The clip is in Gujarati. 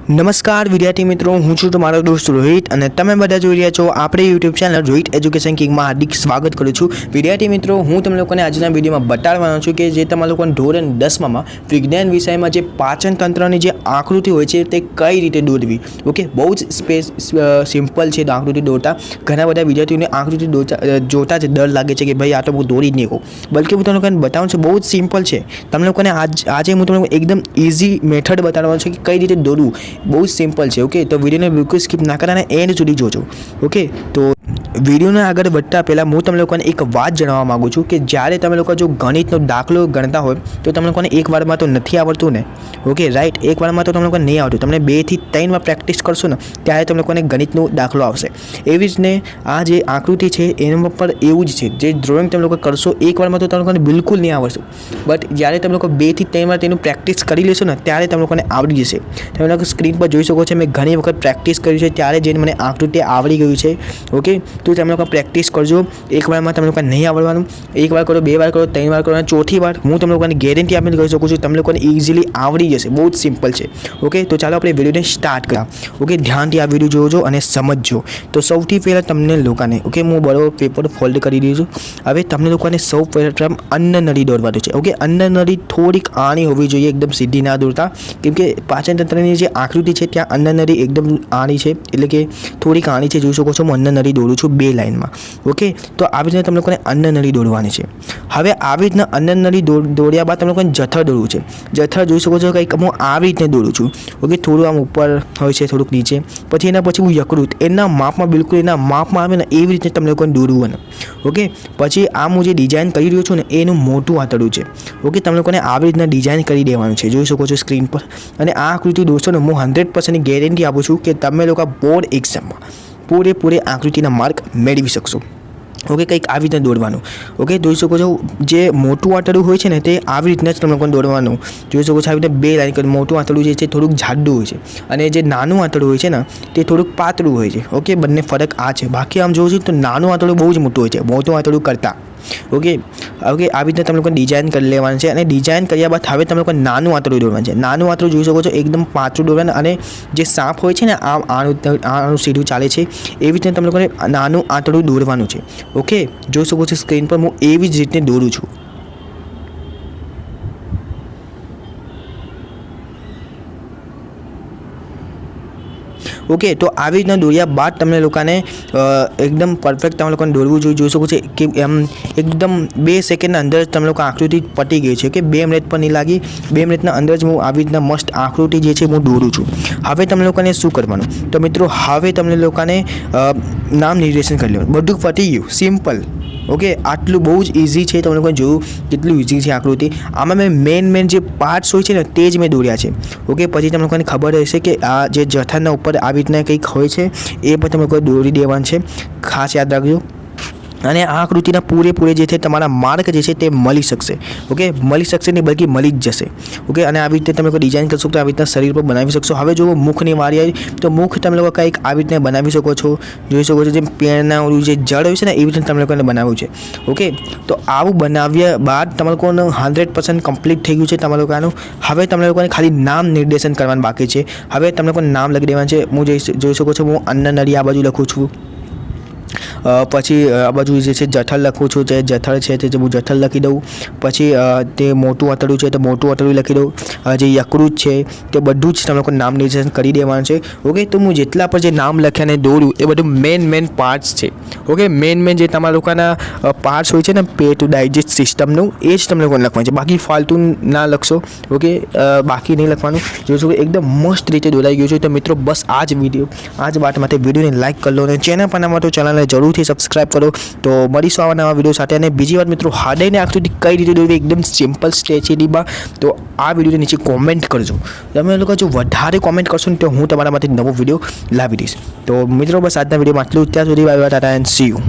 નમસ્કાર વિદ્યાર્થી મિત્રો, હું છું તમારો દોસ્ત રોહિત અને તમે બધા જોઈ રહ્યા છો આપણે યુટ્યુબ ચેનલ રોહિત એજ્યુકેશન કિંગમાં હાર્દિક સ્વાગત કરું છું। વિદ્યાર્થી મિત્રો, હું તમને લોકોને આજના વિડીયોમાં બતાવવાનો છું કે જે તમારા લોકોને ધોરણ 10માં વિજ્ઞાન વિષયમાં જે પાચન તંત્રની જે આકૃતિ હોય છે તે કઈ રીતે દોરવી। ઓકે, બહુ જ સિમ્પલ છે આકૃતિ દોરતા। ઘણા બધા વિદ્યાર્થીઓને આકૃતિ જોતા જ ડર લાગે છે કે ભાઈ આ તો હું દોરી જ નહીં કહું, બલકે હું તમને લોકોને બતાવું છું બહુ જ સિમ્પલ છે। તમને લોકોને આજે હું તમને એકદમ ઇઝી મેથડ બતાવવાનો છું કે કઈ રીતે દોરવું। बहुत सिंपल है। ओके, तो वीडियो ने बिल्कुल स्कीप ना करा एंड सुधी जोजो। ओके, तो વિડીયોને આગળ વધતા પહેલાં હું તમને લોકોને એક વાત જણાવવા માગું છું કે જ્યારે તમે લોકો જો ગણિતનો દાખલો ગણતા હોય તો તમને લોકોને એક વારમાં તો નથી આવડતું ને। ઓકે રાઈટ, એક વારમાં તો તમને લોકોને નહીં આવડતું, તમને 2 થી 3 વાર પ્રેક્ટિસ કરશો ને ત્યારે તમને લોકોને ગણિતનો દાખલો આવશે। એવી જ ને આ જે આકૃતિ છે એના પર એવું જ છે, જે ડ્રોઈંગ તમે લોકો કરશો એક વારમાં તો તમે લોકોને બિલકુલ નહીં આવડશે, બટ જ્યારે તમે લોકો 2 થી 3 વાર તેનું પ્રેક્ટિસ કરી લેશો ને ત્યારે તમે લોકોને આવડી જશે। તમે લોકો સ્ક્રીન પર જોઈ શકો છો મેં ઘણી વખત પ્રેક્ટિસ કરી છે ત્યારે જે મને આકૃતિ આવડી ગયું છે। ઓકે, तो તમે લોકો પ્રેક્ટિસ કરજો, એક વારમાં તમે લોકોને નહીં આવડવાનું, એક વાર કરો, 2 વાર કરો, 3 વાર કરો અને ચોથી વાર હું તમને લોકોને ગેરંટી આપીને કહી શકું છું તમે લોકોને ઇઝીલી આવડી જશે। બહુ જ સિમ્પલ છે। ઓકે, તો ચાલો આપણે વિડીયોને સ્ટાર્ટ કરીએ। ઓકે, ધ્યાનથી આ વિડીયો જોજો અને સમજજો। તો સૌથી પહેલાં તમને લોકોને ઓકે હું બરાબર પેપર ફોલ્ડ કરી દઉં છું। હવે તમને લોકોને સૌ પ્રથમ અન્નનળી દોરવાનું છે। ઓકે, અન્નનળી થોડીક આણી હોવી જોઈએ, એકદમ સીધી ના દોરતા, કેમ કે પાચન તંત્રની જે આકૃતિ છે ત્યાં અન્નનળી એકદમ આણી છે, એટલે કે થોડીક આણી છે। જોઈ શકો છો હું અન્નનળી દોરું છું 2 લાઇનમાં। ઓકે, તો આવી રીતના તમે લોકોને અન્નનળી દોરવાની છે। હવે આવી રીતના અન્નનળી દોર્યા બાદ તમે લોકોને જઠર દોરવું છે। જઠર જોઈ શકો છો કંઈક હું આવી રીતે દોરું છું। ઓકે, થોડું આમ ઉપર હોય છે, થોડુંક નીચે, પછી એના પછી હું યકૃત એના માપમાં બિલકુલ એના માપમાં આવે ને એવી રીતે તમને લોકોને દોરવું। ઓકે, પછી આમ હું જે ડિઝાઇન કરી રહ્યો છું ને એનું મોટું આંતરડું છે। ઓકે, તમે લોકોને આવી રીતના ડિઝાઇન કરી દેવાનું છે, જોઈ શકો છો સ્ક્રીન પર। અને આ આકૃતિ દોરશો ને હું 100% ગેરંટી આપું છું કે તમે લોકો બોર્ડ એક્ઝામમાં પૂરેપૂરે આકૃતિના માર્ક મેળવી શકશો। ઓકે, કંઈક આવી રીતે દોરવાનું। ઓકે, જોઈ શકો છો જે મોટું આંતરડું હોય છે ને તે આવી રીતના જ તમે લોકોને દોરવાનું। જોઈ શકો છો આવી રીતે 2 લાઈન કરી, મોટું આંતરડું જે છે થોડુંક જાડું હોય છે અને જે નાનું આંતરડું હોય છે ને તે થોડુંક પાતળું હોય છે। ઓકે, બંને ફરક આ છે। બાકી આમ જોઉં છું તો નાનું આંતરડું બહુ જ મોટું હોય છે મોટું આંતરડું કરતાં। ઓકે, ઓકે, આવી રીતે તમે લોકોને ડિઝાઇન કરી લેવાનું છે અને ડિઝાઇન કર્યા બાદ હવે તમે લોકો નાનું આંતરડું દોરવાનું છે। નાનું આંતરડું જોઈ શકો છો એકદમ પાતળું દોરવાનું, અને જે સાપ હોય છે ને આનું સીધું ચાલે છે એવી રીતે તમે લોકોને નાનું આંતરડું દોરવાનું છે। ઓકે, જોઈ શકો છો સ્ક્રીન પર હું એવી જ રીતે દોરું છું। ઓકે, તો આવી રીતના દોર્યા બાદ તમને લોકોને એકદમ પરફેક્ટ તમે લોકોને દોરવું જોઈએ। જોઈ શકો છો કે એમ એકદમ 2 સેકન્ડના અંદર તમે લોકો આકૃતિ પતી ગઈ છે। કે 2 મિનિટ પણ નહીં લાગી, 2 મિનિટના અંદર જ હું આવી રીતના મસ્ત આકૃતિ જે છે હું દોરું છું। હવે તમને લોકોને શું કરવાનું તો મિત્રો, હવે તમને લોકોને નામ નિર્દેશન કરી લેવાનું, બધું પતી ગયું, સિમ્પલ। ઓકે, આટલું બહુ જ ઇઝી છે। તમે લોકોને જોયું કેટલું ઇઝી છે આકૃતિ। આમાં મેં મેન જે પાર્ટ્સ હોય છે ને તે જ મેં દોર્યા છે। ઓકે, પછી તમને લોકોને ખબર હશે કે આ જે જઠરના ઉપર આવી રીતના કંઈક હોય છે એ પણ તમે લોકો દોરી દેવાનું છે, ખાસ યાદ રાખજો। અને આ આકૃતિના પૂરેપૂરે જે છે તમારા માર્ક જે છે તે મળી શકશે। ઓકે, મળી શકશે નહીં બલ્કि મળી જ જશે। ઓકે, અને આવી રીતે તમે લોકો ડિઝાઇન કરશો તો આવી રીતના શરીર પર બનાવી શકશો। હવે જો મુખની વારી આવી તો મુખ તમે લોકો કંઈક આવી રીતે બનાવી શકો છો। જોઈ શકો છો જેમ પેણના જે જળ હોય છે ને એવી રીતે તમે લોકોને બનાવ્યું છે। ઓકે, તો આવું બનાવ્યા બાદ તમારે લોકોને 100% કમ્પ્લીટ થઈ ગયું છે તમારા લોકોનું। હવે તમને લોકોને ખાલી નામ નિર્દેશન કરવાનું બાકી છે। હવે તમને લોકોને નામ લખી દેવાનું છે। હું જોઈ શકો છો હું અન્નનળી આ બાજુ લખું છું, પછી આ બાજુ જે છે જઠર લખું છું, જે જઠર છે તે હું જઠર લખી દઉં। પછી તે મોટું આંતરડું છે તો મોટું આંતરડું લખી દઉં। જે યકૃત છે તે બધું જ તમે લોકો નામ નિર્દેશન કરી દેવાનું છે। ઓકે, તો હું જેટલા પર જે નામ લખ્યા ને દોરું એ બધું મેન પાર્ટ્સ છે। ઓકે, મેન જે તમારા લોકોના પાર્ટ્સ હોય છે ને પેટ ડાયજેસ્ટ સિસ્ટમનું એ જ તમે લોકોને લખવાનું છે, બાકી ફાલતુ ના લખશો। ઓકે, બાકી નહીં લખવાનું। જોશો કે એકદમ મસ્ત રીતે દોરાઈ ગયું છે। તો મિત્રો બસ આ જ વાત માટે વિડીયોને લાઇક કરી લો અને ચેનલ પર નવા તો ચેનલને જરૂરથી સબસ્ક્રાઇબ કરો। તો મળીશું આવા નવા વિડીયો સાથે। અને બીજી વાત મિત્રો, હાર્ડની આકૃતિ કઈ રીતે દોરવી એકદમ સિમ્પલ સ્ટ્રેચીમાં, તો આ વિડીયોની નીચે કોમેન્ટ કરજો। તમે લોકો જો વધારે કોમેન્ટ કરશો ને તો હું તમારા માટે નવો વિડીયો લાવી દઈશ। તો મિત્રો બસ આજના વિડીયોમાં આટલું, ત્યાં સુધી bye bye, Tata and C you.